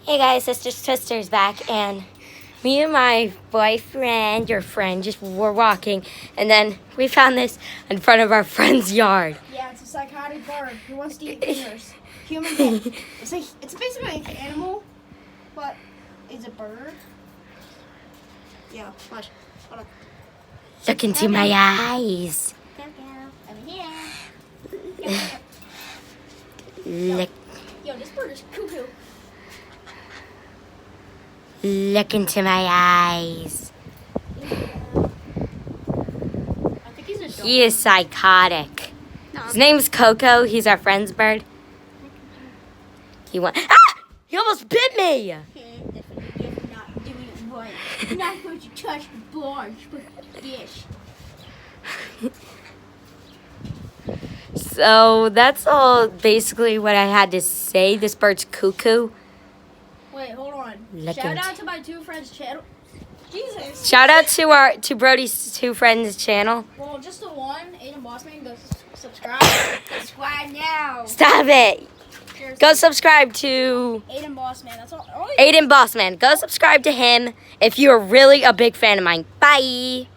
Hey guys, Sisters Twisters back, and me and my boyfriend, your friend, just were walking, and then we found this in front of our friend's yard. Yeah, it's a psychotic bird who wants to eat fingers. Human being. It's basically an animal, but it's a bird. Yeah, watch. Hold on. Look into my eyes. Over here. Look, Yo, this bird is cuckoo. look into my eyes. I think he's a dog. He is psychotic. No, His name's Coco. He's our friend's bird. He went. Ah! He almost bit me. You're not doing it right. You're not supposed to touch the bar. You're supposed to dish. So that's all basically what I had to say. This bird's cuckoo. Wait, hold on. Look Shout into- out to my two friends' channel. Jesus. Shout out to Brody's two friends' channel. Well, just the one, Aiden Bossman. Go subscribe. Subscribe now. Stop it. Cheers. Go subscribe to Aiden Bossman. That's all. Aiden Bossman. Go subscribe to him if you're really a big fan of mine. Bye.